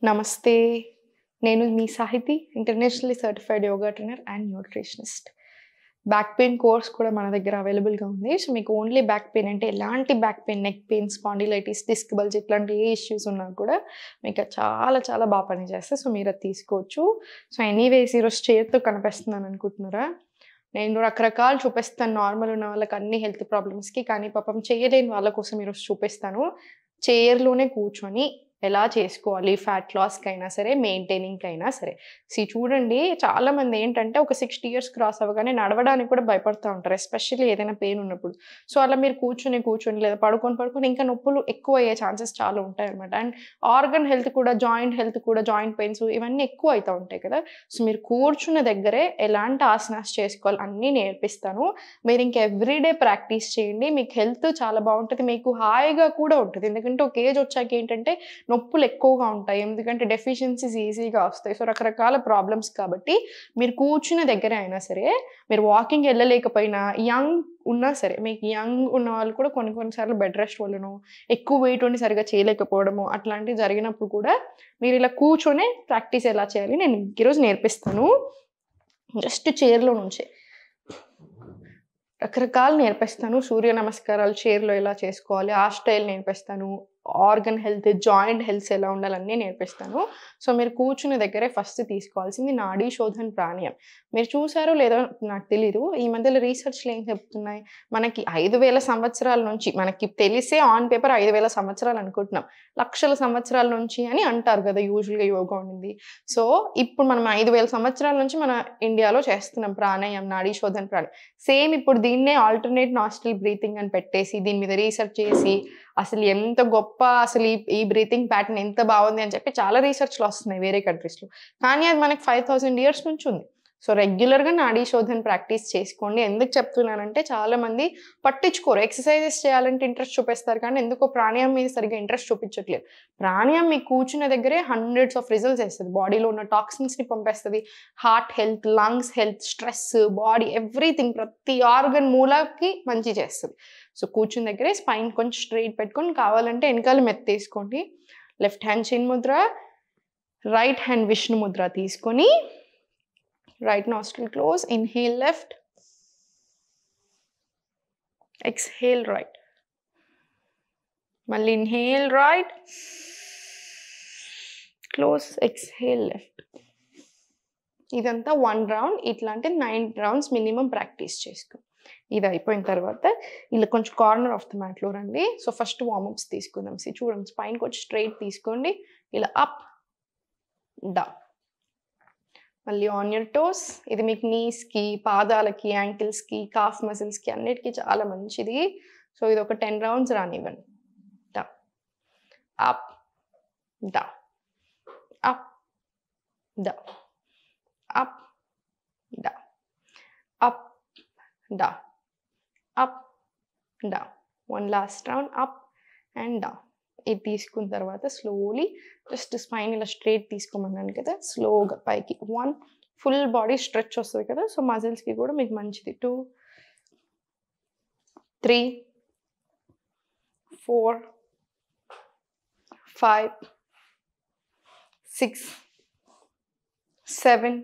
నమస్తే. నేను మీ Sahithi, internationally certified yoga trainer and nutritionist. Back pain course కూడా మన దగ్గర అవైలబుల్‌గా ఉంది. సో, మీకు ఓన్లీ బ్యాక్ పెయిన్ అంటే ఎలాంటి back pain, neck pain, spondylitis, disc bulge ఇట్లాంటి ఏ ఇష్యూస్ ఉన్నా కూడా మీకు అది చాలా చాలా పనిచేస్తాయి. సో, మీరది తీసుకోవచ్చు. సో, ఎనీవేస్ ఈరోజు చైర్‌తో కనిపిస్తున్నాను అనుకుంటున్నారా? నేను రకరకాలు చూపిస్తాను నార్మల్ ఉన్న వాళ్ళకి అన్ని హెల్త్ ప్రాబ్లమ్స్‌కి. కానీ పాపం చేయలేని వాళ్ళ కోసం ఈరోజు చూపిస్తాను. చైర్‌లోనే కూర్చొని ఎలా చేసుకోవాలి ఫ్యాట్ లాస్‌కైనా సరే, మెయింటైనింగ్‌కైనా సరే. చూడండి చాలామంది ఏంటంటే ఒక 60 ఇయర్స్ క్రాస్ అవ్వగానే నడవడానికి కూడా భయపడతా ఉంటారు. ఎస్పెషల్లీ ఏదైనా పెయిన్ ఉన్నప్పుడు. సో, అలా మీరు కూర్చొని లేదా పడుకొని ఇంకా నొప్పులు ఎక్కువయ్యే ఛాన్సెస్ చాలా ఉంటాయన్నమాట. అండ్ ఆర్గన్ హెల్త్ కూడా, జాయింట్ పెయిన్స్ ఇవన్నీ ఎక్కువ అయితా ఉంటాయి కదా! సో, మీరు కూర్చున్న దగ్గరే ఎలాంటి ఆసనాస్ చేసుకోవాలి అన్నీ నేర్పిస్తాను. మీరు ఇంక ఎవ్రీడే ప్రాక్టీస్ చేయండి. మీకు హెల్త్ చాలా బావుంటది. మీకు హాయిగా కూడా ఉంటది. ఎందుకంటే ఒక ఏజ్ వచ్చాక ఏంటంటే నొప్పులు ఎక్కువగా ఉంటాయి. ఎందుకంటే డెఫిషియన్సీస్ ఈజీగా వస్తాయి. సో, రకరకాల ప్రాబ్లమ్స్ కాబట్టి మీరు కూర్చున్న దగ్గరే అయినా సరే, మీరు వాకింగ్ ఎళ్ళలేకపోయినా, యంగ్ ఉన్నా సరే, మీకు యంగ్ ఉన్న వాళ్ళు కూడా కొన్ని సార్లు బెడ్ రెస్ట్ వల్లనో, ఎక్కువ వెయిట్ ఉండి సరిగ్గా చేయలేకపోవడమో అట్లాంటివి జరిగినప్పుడు కూడా మీరు ఇలా కూర్చొనే ప్రాక్టీస్ ఎలా చేయాలి నేను ఈరోజు నేర్పిస్తాను. జస్ట్ చైర్‌లో నుంచే. రకరకాలు నేర్పిస్తాను. సూర్య నమస్కారాలు చైర్‌లో ఎలా చేసుకోవాలి, ఆ స్టైల్ నేర్పిస్తాను. ఆర్గన్ హెల్త్, జాయింట్ హెల్త్స్ ఎలా ఉండాలి అన్నీ నేర్పిస్తాను. సో, మీరు కూర్చున్న దగ్గరే ఫస్ట్ తీసుకోవాల్సింది నాడీ శోధన్ ప్రాణాయామం. మీరు చూసారో లేదో నాకు తెలీదు. ఈ మధ్యలో రీసెర్చ్‌లు ఏం చెప్తున్నాయి, మనకి 5000 సంవత్సరాల నుంచి మనకి తెలిసే ఆన్ పేపర్ 5000 సంవత్సరాలు అనుకుంటున్నాం. లక్షల సంవత్సరాల నుంచి అని అంటారు కదా! యూజువల్‌గా యోగా ఉండింది. సో, ఇప్పుడు మనం 5000 సంవత్సరాల నుంచి మన ఇండియాలో చేస్తున్నాం ప్రాణాయామం, నాడీ శోధన్ ప్రాణాయామం. సేమ్ ఇప్పుడు దీన్నే ఆల్టర్‌నేట్ నాస్ట్రిల్ బ్రీతింగ్ అని పెట్టేసి దీని మీద రీసెర్చ్ చేసి అసలు ఎంత గొప్ప అసలు ఈ బ్రీతింగ్ ప్యాటర్న్ ఎంత బావుంది అని చెప్పి చాలా రీసెర్చ్‌లు వస్తున్నాయి వేరే కంట్రీస్‌లో. కానీ అది మనకి 5000 ఇయర్స్ నుంచి ఉంది. సో, రెగ్యులర్‌గా నాడీ శోధన ప్రాక్టీస్ చేసుకోండి. ఎందుకు చెప్తున్నానంటే చాలామంది పట్టించుకోరు. ఎక్సర్‌సైజెస్ చేయాలంటే ఇంట్రెస్ట్ చూపిస్తారు కానీ ఎందుకో ప్రాణాయామం మీద సరిగ్గా ఇంట్రెస్ట్ చూపించట్లేదు. ప్రాణాయామం మీకు కూర్చున్న దగ్గరే హండ్రెడ్స్ ఆఫ్ రిజల్ట్స్ ఇస్తది. బాడీలో ఉన్న టాక్సిన్స్‌ని పంపేస్తది. Heart health, lungs health, stress, body everything ప్రతి ఆర్గన్ మూలకి మంచి చేస్తది. సో, కూర్చున్న దగ్గరే స్పైన్ కొంచెం స్ట్రెయిట్ పెట్టుకొని కావాలంటే ఎనకాల మెత్తేసుకోండి. లెఫ్ట్ హ్యాండ్ చిన్ ముద్ర, రైట్ హ్యాండ్ విష్ణు ముద్ర తీసుకొని right nostril close, inhale left, exhale right. మళ్ళీ inhale right, close, exhale left. ఇదంతా 1 రౌండ్. ఇట్లాంటి 9 రౌండ్స్ మినిమమ్ ప్రాక్టీస్ చేసుకో. ఇది అయిపోయిన తర్వాత ఇలా కొంచెం కార్నర్ ఆఫ్ ది మ్యాట్‌లో రండి. సో, ఫస్ట్ వార్మప్స్ తీసుకుందాం. చూడండి స్పైన్ కొంచెం స్ట్రెయిట్ తీసుకోండి. ఇలా అప్, డౌన్. మళ్ళీ ఆన్ యువర్ టోస్. ఇది మీకు నీస్‌కి, పాదాలకి, యాంకిల్స్‌కి, కాఫ్ మజిల్స్‌కి అన్నిటికి చాలా మంచిది. సో, ఇది ఒక 10 రౌండ్స్ రానివ్వండి. Down, up, down, up, down, up, down, up, down, up, down. One last round up and down. ఇది తీసుకున్న తర్వాత స్లోలీ జస్ట్ స్పైన్ ఇలా స్ట్రెయిట్ తీసుకోమన్నాను కదా! స్లోగా పైకి 1 ఫుల్ బాడీ స్ట్రెచ్ వస్తది కదా! సో, మజిల్స్‌కి కూడా మీకు మంచిది. 2, 3, 4, 5, 6, 7,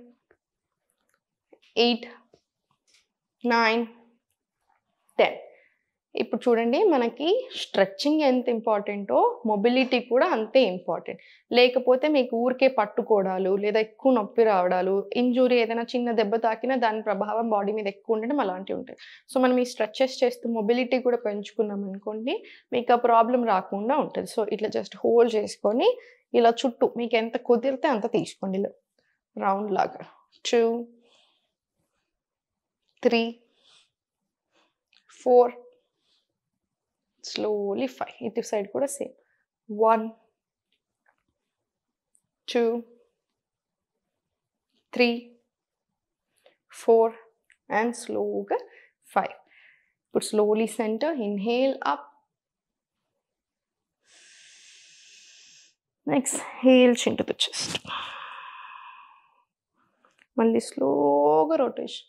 8, 9, 10. ఇప్పుడు చూడండి మనకి స్ట్రెచింగ్ ఎంత ఇంపార్టెంటో మొబిలిటీ కూడా అంతే ఇంపార్టెంట్. లేకపోతే మీకు ఊరికే పట్టుకోవడాలు లేదా ఎక్కువ నొప్పి రావడాలు, ఇంజ్యూరీ ఏదైనా చిన్న దెబ్బ తాకినా దాని ప్రభావం బాడీ మీద ఎక్కువ ఉండడం అలాంటివి ఉంటాయి. సో, మనం ఈ స్ట్రెచెస్ చేస్తూ మొబిలిటీ కూడా పెంచుకున్నాం అనుకోండి మీకు ఆ ప్రాబ్లమ్ రాకుండా ఉంటది. సో, ఇట్లా జస్ట్ హోల్డ్ చేసుకొని ఇలా చుట్టూ మీకు ఎంత కుదిరితే అంత తీసుకోండి. ఇలా రౌండ్ లాగా 2, 3, 4, slowly 5. ఇటు సైడ్ కూడా సేమ్. 1, 2, 3, 4 అండ్ స్లోగా 5. ఇప్పుడు slowly centre, inhale up, exhale chin to the chest. మళ్ళీ స్లోగా రొటేషన్.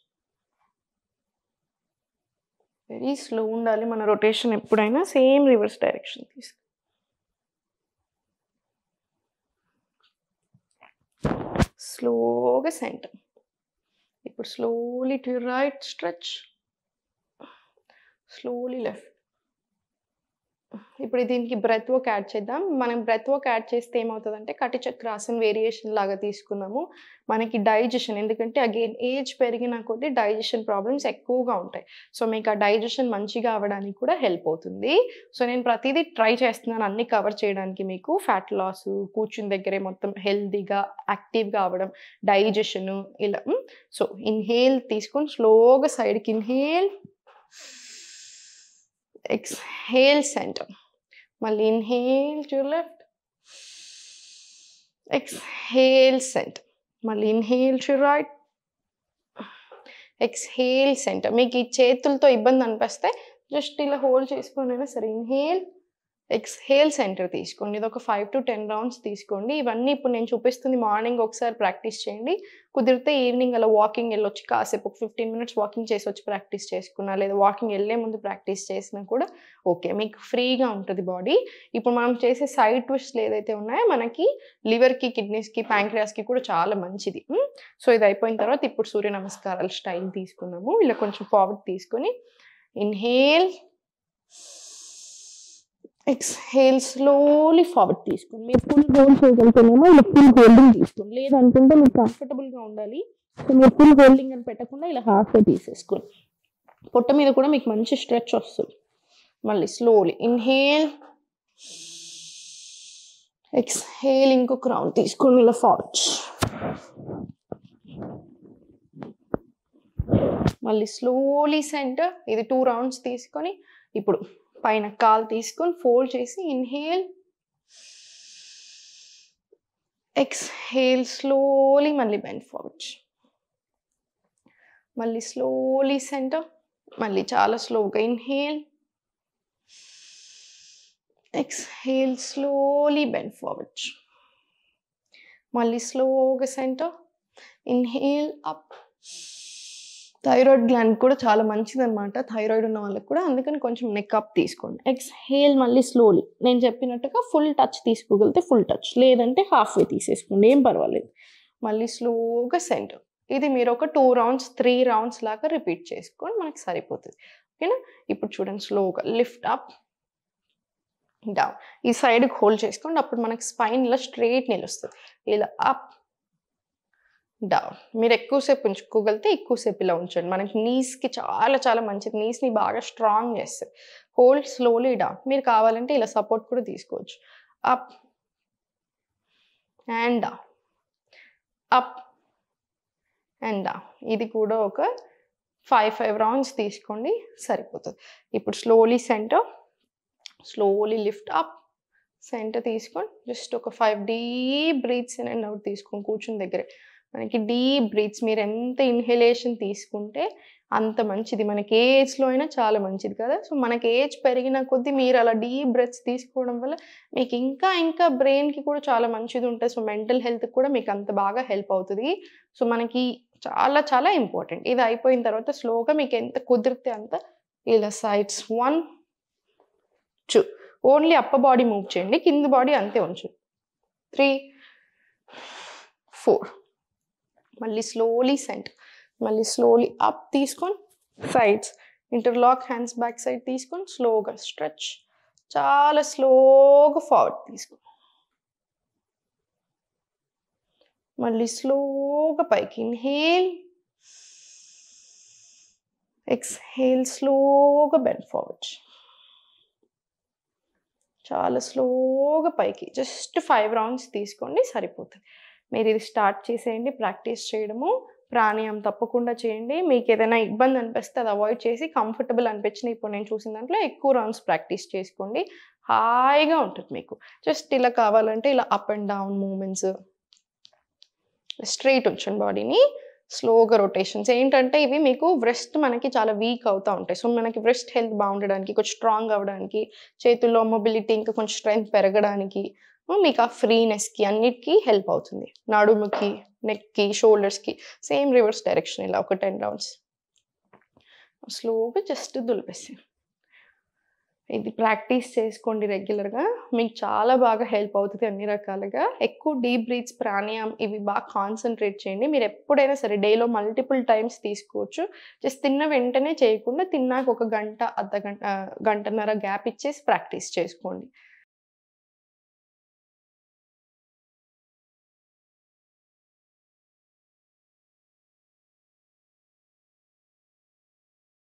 వెరీ స్లో ఉండాలి మన రొటేషన్ ఎప్పుడైనా. సేమ్ రివర్స్ డైరెక్షన్ తీసుకో. స్లోగా సెంటర్. ఇప్పుడు slowly to right stretch, slowly left. ఇప్పుడు దీనికి బ్రెత్ వర్క్ యాడ్ చేద్దాం. మనం బ్రెత్ వర్క్ యాడ్ చేస్తే ఏమవుతుందంటే కటి చక్రాసన వేరియేషన్ లాగా తీసుకున్నాము. మనకి డైజెషన్, ఎందుకంటే అగైన్ ఏజ్ పెరిగిన కొద్దీ డైజెషన్ ప్రాబ్లమ్స్ ఎక్కువగా ఉంటాయి. సో మీకు ఆ డైజెషన్ మంచిగా అవ్వడానికి కూడా హెల్ప్ అవుతుంది. సో నేను ప్రతిదీ ట్రై చేస్తున్నాను అన్ని కవర్ చేయడానికి. మీకు ఫ్యాట్ లాస్, కూర్చుని దగ్గరే మొత్తం హెల్తీగా యాక్టివ్గా అవ్వడం, డైజెషను ఇలా. సో ఇన్హేల్ తీసుకొని స్లోగా సైడ్కి ఇన్హేల్, exhale center. మళ్ళీ inhale to left, exhale center. మళ్ళీ inhale to right, exhale center. మీకు ఈ చేతులతో ఇబ్బంది అనిపిస్తే జస్ట్ ఇలా హోల్డ్ చేసుకునైనా సరే ఇన్హేల్, ఎక్స్హేల్ సెంటర్ తీసుకోండి. ఇది ఒక 5 to 10 రౌండ్స్ తీసుకోండి. ఇవన్నీ ఇప్పుడు నేను చూపిస్తుంది మార్నింగ్ ఒకసారి ప్రాక్టీస్ చేయండి. కుదిరితే ఈవినింగ్ అలా వాకింగ్ వెళ్ళొచ్చి కాసేపు ఒక 15 minutes వాకింగ్ చేసి వచ్చి ప్రాక్టీస్ చేసుకున్నా, లేదా వాకింగ్ వెళ్ళే ముందు ప్రాక్టీస్ చేసినా కూడా ఓకే, మీకు ఫ్రీగా ఉంటుంది బాడీ. ఇప్పుడు మనం చేసే సైడ్ ట్విస్ట్లు ఏదైతే ఉన్నాయో మనకి లివర్కి, కిడ్నీస్కి, ప్యాంక్రియాస్కి కూడా చాలా మంచిది. సో ఇది అయిపోయిన తర్వాత ఇప్పుడు సూర్య నమస్కారాలు స్టైల్ తీసుకుందాము. ఇలా కొంచెం ఫార్వర్డ్ తీసుకొని ఇన్హేల్, ఎక్స్హేల్ స్లోలీ ఫార్వర్డ్ తీసుకోండి. మీరు ఫుల్ హోల్డ్ చేయగలుగుతానేమో ఇలా ఫుల్ హోల్డింగ్ తీసుకోండి. లేదనుకుంటే మీకు కంఫర్టబుల్గా ఉండాలి. సో మీరు ఫుల్ హోల్డింగ్ అని పెట్టకుండా ఇలా హాఫ్గా తీసేసుకోండి. పొట్ట మీద కూడా మీకు మంచి స్ట్రెచ్ వస్తుంది. మళ్ళీ స్లోలీ ఇన్హేల్, ఎక్స్హేల్ ఇంకొక రౌండ్ తీసుకోండి ఇలా ఫార్వర్డ్. మళ్ళీ స్లోలీ సెంటర్. ఇది 2 rounds తీసుకొని ఇప్పుడు పైన కాలు తీసుకొని ఫోల్డ్ చేసి ఇన్హేల్, ఎక్స్హేల్ స్లోలీ మళ్ళీ బెండ్ ఫార్వర్డ్. మళ్ళీ స్లోలీ సెంటర్. మళ్ళీ చాలా స్లోగా inhale, exhale slowly bend forward. మళ్ళీ స్లోగా centre, inhale up. Thyroid gland కూడా చాలా మంచిది అనమాట, థైరాయిడ్ ఉన్న వాళ్ళకి కూడా. అందుకని కొంచెం నెక్ అప్ తీసుకోండి. ఎక్స్హేల్ మళ్ళీ స్లోలీ. నేను చెప్పినట్టుగా ఫుల్ టచ్ తీసుకోగలిగితే ఫుల్ టచ్, లేదంటే హాఫ్ వే తీసేసుకోండి, ఏం పర్వాలేదు. మళ్ళీ స్లోగా సెంటర్. ఇది మీరు ఒక 2 rounds 3 rounds లాగా రిపీట్ చేసుకోండి, మనకి సరిపోతుంది. ఓకేనా? ఇప్పుడు చూడండి స్లోగా లిఫ్ట్ అప్, డౌన్. ఈ సైడ్కి హోల్డ్ చేసుకోండి, అప్పుడు మనకి స్పైన్ ఇలా స్ట్రైట్ నిలుస్తుంది. ఇలా అప్, డౌన్. మీరు ఎక్కువసేపు ఉంచుకోగలిగితే ఎక్కువసేపు ఇలా ఉంచండి. మనకి నీస్కి చాలా చాలా మంచిది, నీస్ని బాగా స్ట్రాంగ్ చేస్తుంది. Hold slowly down. మీరు కావాలంటే ఇలా సపోర్ట్ కూడా తీసుకోవచ్చు. Up and down, up and down. ఇది కూడా ఒక 5 rounds తీసుకోండి, సరిపోతుంది. ఇప్పుడు slowly centre, slowly lift up, centre తీసుకొని జస్ట్ ఒక 5 deep breaths in and out తీసుకొని కూర్చుని దగ్గరే. మనకి డీప్ బ్రీత్స్, మీరు ఎంత ఇన్హలేషన్ తీసుకుంటే అంత మంచిది. మనకి ఏ ఏజ్లో అయినా చాలా మంచిది కదా. సో మనకి ఏజ్ పెరిగిన కొద్దీ మీరు అలా డీప్ బ్రెత్స్ తీసుకోవడం వల్ల మీకు ఇంకా ఇంకా బ్రెయిన్కి కూడా చాలా మంచిది ఉంటుంది. సో మెంటల్ హెల్త్కి కూడా మీకు అంత బాగా హెల్ప్ అవుతుంది. సో మనకి చాలా చాలా ఇంపార్టెంట్. ఇది అయిపోయిన తర్వాత స్లోగా మీకు ఎంత కుదిరితే అంత ఇలా sides 1 2, only upper body move చేయండి, కింద బాడీ అంతే ఉంచు. 3 4. మళ్ళీ స్లోలీ సెంటర్. మళ్ళీ స్లోలీ అప్ తీసుకొని sides interlock hands back side తీసుకొని స్లోగా స్ట్రెచ్, చాలా స్లోగా ఫార్వర్డ్ తీసుకోండి. మళ్ళీ స్లోగా పైకి ఇన్హేల్, ఎక్స్హేల్ స్లోగా బెండ్ ఫార్వర్డ్. చాలా స్లోగా పైకి. జస్ట్ 5 rounds తీసుకోండి, సరిపోతుంది. మీరు ఇది స్టార్ట్ చేసేయండి ప్రాక్టీస్ చేయడము. ప్రాణాయామం తప్పకుండా చేయండి. మీకు ఏదైనా ఇబ్బంది అనిపిస్తే అది అవాయిడ్ చేసి కంఫర్టబుల్ అనిపించిన ఇప్పుడు నేను చూసిన దాంట్లో ఎక్కువ రౌండ్స్ ప్రాక్టీస్ చేసుకోండి, హాయిగా ఉంటుంది మీకు. జస్ట్ ఇలా కావాలంటే ఇలా up and down moments, straight ఉంచండి బాడీని, స్లోగా రొటేషన్స్. ఏంటంటే ఇవి మీకు వ్రిస్ట్ మనకి చాలా వీక్ అవుతూ ఉంటాయి. సో మనకి వ్రిస్ట్ హెల్త్ బాగుండడానికి, కొంచెం స్ట్రాంగ్ అవ్వడానికి, చేతుల్లో మొబిలిటీ ఇంకా కొంచెం స్ట్రెంగ్త్ పెరగడానికి, మీకు ఆ ఫ్రీనెస్కి అన్నిటికీ హెల్ప్ అవుతుంది. నడుముకి, నెక్కి, షోల్డర్స్కి సేమ్ రివర్స్ డైరెక్షన్. ఇలా ఒక 10 rounds స్లోగా జస్ట్ దులిపేసి ఇది ప్రాక్టీస్ చేసుకోండి రెగ్యులర్‌గా. మీకు చాలా బాగా హెల్ప్ అవుతది అన్ని రకాలుగా. ఎక్కువ డీప్ బ్రీత్స్, ప్రాణాయామం ఇవి బాగా కాన్సంట్రేట్ చేయండి. మీరెప్పుడైనా సరే డేలో మల్టిపుల్ టైమ్స్ తీసుకోవచ్చు. జస్ట్ తిన్న వెంటనే చేయకుండా తిన్నాక ఒక గంట, గంటన్నర గ్యాప్ ఇచ్చేసి ప్రాక్టీస్ చేసుకోండి.